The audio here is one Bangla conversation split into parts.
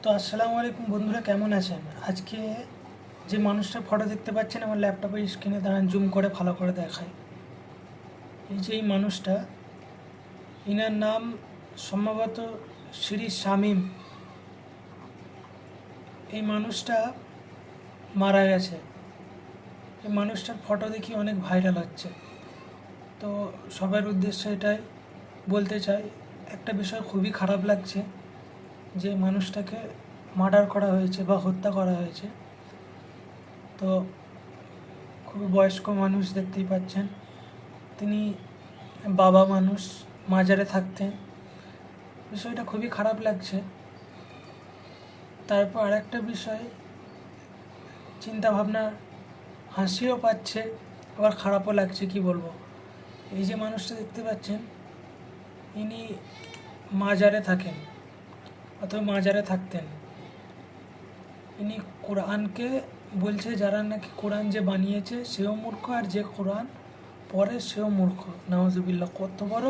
তো আসসালামু আলাইকুম বন্ধুরা, কেমন আছেন? আজকে যে মানুষটার ফটো দেখতে পাচ্ছেন আমার ল্যাপটপের স্ক্রিনে, দাঁড়ান জুম করে ভালো করে দেখায়। এই যে এই মানুষটা, ইনার নাম সম্ভবত শ্রী শামীম। এই মানুষটা মারা গেছে। এই মানুষটার ফটো দেখি অনেক ভাইরাল হচ্ছে। তো সবার উদ্দেশ্যে এটাই বলতে চাই, একটা বিষয় খুবই খারাপ লাগছে যে মানুষটাকে মার্ডার করা হয়েছে বা হত্যা করা হয়েছে। তো খুবই বয়স্ক মানুষ, দেখতেই পাচ্ছেন। তিনি বাবা মানুষ, মাজারে থাকতেন। বিষয়টা খুবই খারাপ লাগছে। তারপর আরেকটা বিষয়, চিন্তা ভাবনা, হাসিও পাচ্ছে আবার খারাপও লাগছে, কি বলবো। এই যে মানুষটা দেখতে পাচ্ছেন, ইনি মাজারে থাকেন অথবা মাজারে থাকতেন। ইনি কোরআনকে বলছে, যারা নাকি কোরআন যে বানিয়েছে সেও মূর্খ, আর যে কোরআন পড়ে সেও মূর্খ। নাউজুবিল্লাহ, কত বড়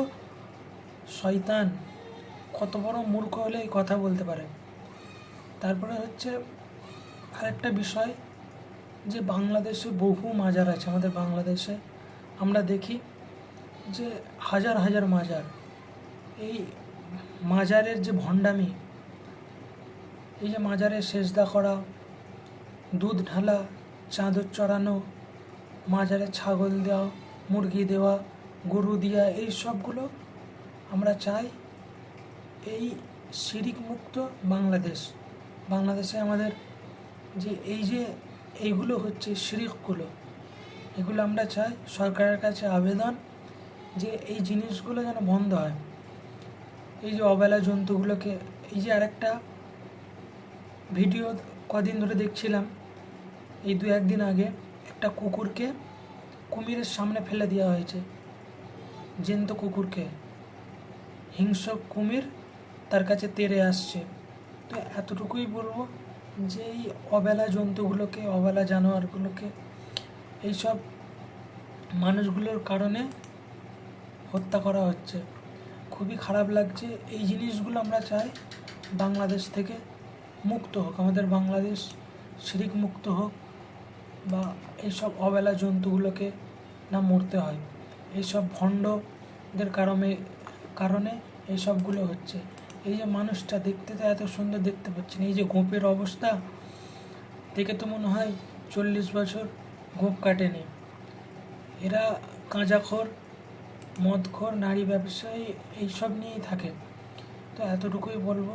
শয়তান, কত বড় মূর্খ হলে এই কথা বলতে পারে। তারপরে হচ্ছে আরেকটা বিষয়, যে বাংলাদেশে বহু মাজার আছে। আমাদের বাংলাদেশে আমরা দেখি যে হাজার হাজার মাজার। এই মাজারের যে ভণ্ডামি, এই যে মাজারে সেজদা করা, দুধ ঢালা, চাদর চড়ানো, মাজারে ছাগল দেওয়া, মুরগি দেওয়া, গরু দেওয়া, এই সবগুলো আমরা চাই এই শিরিক মুক্ত বাংলাদেশ। বাংলাদেশে আমাদের যে এইগুলো হচ্ছে শিরিকগুলো, এগুলো আমরা চাই। সরকারের কাছে আবেদন যে এই জিনিসগুলো যেন বন্ধ হয়। এই যে অবেলা জন্তুগুলোকে, এই যে আরেকটা ভিডিও কদিন ধরে দেখছিলাম, এই দু একদিন আগে একটা কুকুরকে কুমিরের সামনে ফেলে দেওয়া হয়েছে। জ্যান্ত কুকুরকে, হিংস্র কুমির তার কাছে তেড়ে আসছে। তো এতটুকুই বলবো যে এই অবেলা জন্তুগুলোকে, অবেলা জানোয়ারগুলোকে, এইসব মানুষগুলোর কারণে হত্যা করা হচ্ছে। খুবই খারাপ লাগছে। এই জিনিসগুলো আমরা চাই বাংলাদেশ থেকে মুক্ত হোক, আমাদের বাংলাদেশ শিরিক মুক্ত হোক, বা এইসব অবেলা জন্তুগুলোকে না মরতে হয়। এইসব ভণ্ডদের কারণে এইসবগুলো হচ্ছে। এই যে মানুষটা দেখতে তো এত সুন্দর দেখতে পাচ্ছেন, এই যে গোঁপের অবস্থা দেখে তো মনে হয় 40 বছর গোঁপ কাটেনি। এরা গাঁজাখোর, মদখোর, নারী ব্যবসায়ী, এইসব নিয়েই থাকে। তো এতটুকুই বলবো,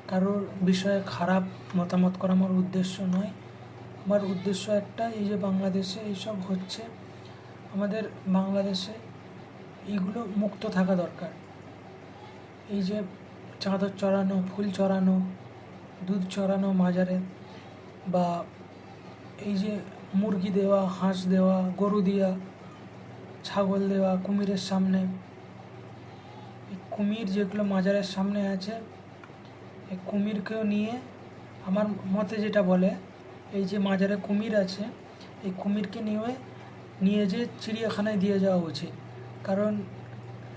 কারোর বিষয়ে খারাপ মতামত করা আমার উদ্দেশ্য নয়। আমার উদ্দেশ্য একটা, এই যে বাংলাদেশে এইসব হচ্ছে, আমাদের বাংলাদেশে এইগুলো মুক্ত থাকা দরকার। এই যে চাদর চড়ানো, ফুল চড়ানো, দুধ চড়ানো মাজারে, বা এই যে মুরগি দেওয়া, হাঁস দেওয়া, গরু দেওয়া, ছাগল দেওয়া কুমিরের সামনে। এই কুমির যেগুলো মাজারের সামনে আছে, এই কুমিরকেও নিয়ে, আমার মতে যেটা বলে, এই যে মাজারে কুমির আছে, এই কুমিরকে নিয়ে যে চিড়িয়াখানায় দিয়ে যাওয়া উচিত। কারণ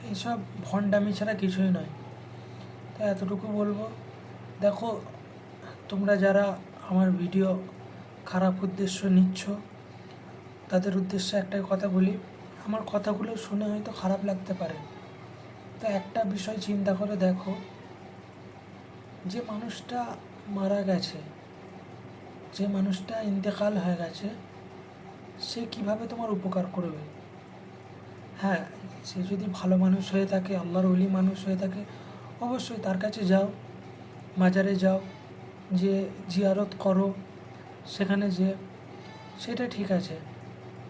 এইসব ভণ্ডামি ছাড়া কিছুই নয়। তাই এতটুকু বলবো। দেখো, তোমরা যারা আমার ভিডিও খারাপ উদ্দেশ্য নিচ্ছ, তাদের উদ্দেশ্যে একটাই কথা বলি, আমার কথাগুলো শুনে হয়তো খারাপ লাগতে পারে। তো একটা বিষয় চিন্তা করে দেখো, যে মানুষটা মারা গেছে, যে মানুষটা ইন্তেকাল হয়ে গেছে, সে কিভাবে তোমার উপকার করবে? হ্যাঁ, সে যদি ভালো মানুষ হয়ে থাকে, আল্লাহর ওলি মানুষ হয়ে থাকে, অবশ্যই তার কাছে যাও, মাজারে যাও, যে জিয়ারত করো, সেখানে যে সেটা ঠিক আছে,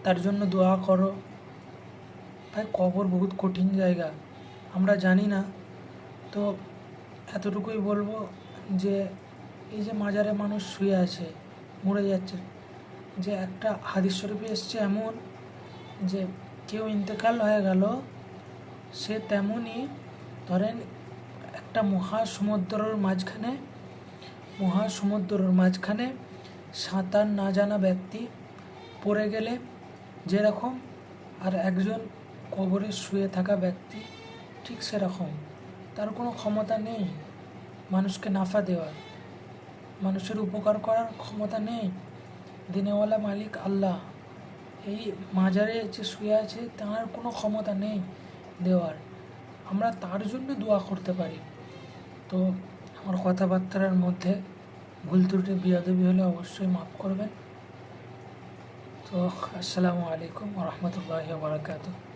তার জন্য দোয়া করো। ভাই, কবর বহুত কঠিন জায়গা, আমরা জানি না। তো এতটুকুই বলবো যে এই যে মাজারে মানুষ শুয়ে আছে, মরে যাচ্ছে, যে একটা হাদিস শরীফে এসছে এমন, যে কেউ ইন্তেকাল হয়ে গেল, সে তেমনই, ধরেন একটা মহাসমুদ্রের মাঝখানে সাঁতার না জানা ব্যক্তি পড়ে গেলে যেরকম, আর একজন কবরে শুয়ে থাকা ব্যক্তি ঠিক সেরকম। তার কোনো ক্ষমতা নেই মানুষকে নাফা দেওয়ার। মানুষের উপকার করার ক্ষমতা নেই? দিনেওয়ালা মালিক আল্লাহ। এই মাজারে যে শুয়ে আছে তার কোনো ক্ষমতা নেই দেওয়ার, আমরা তার জন্য দোয়া করতে পারি। তো আমার কথাবার্তার মধ্যে ভুল ত্রুটি বিয়াদবি হলে অবশ্যই মাফ করবেন। তো আসসালামু আলাইকুম ওয়া রাহমাতুল্লাহি ওয়া বারাকাতুহু।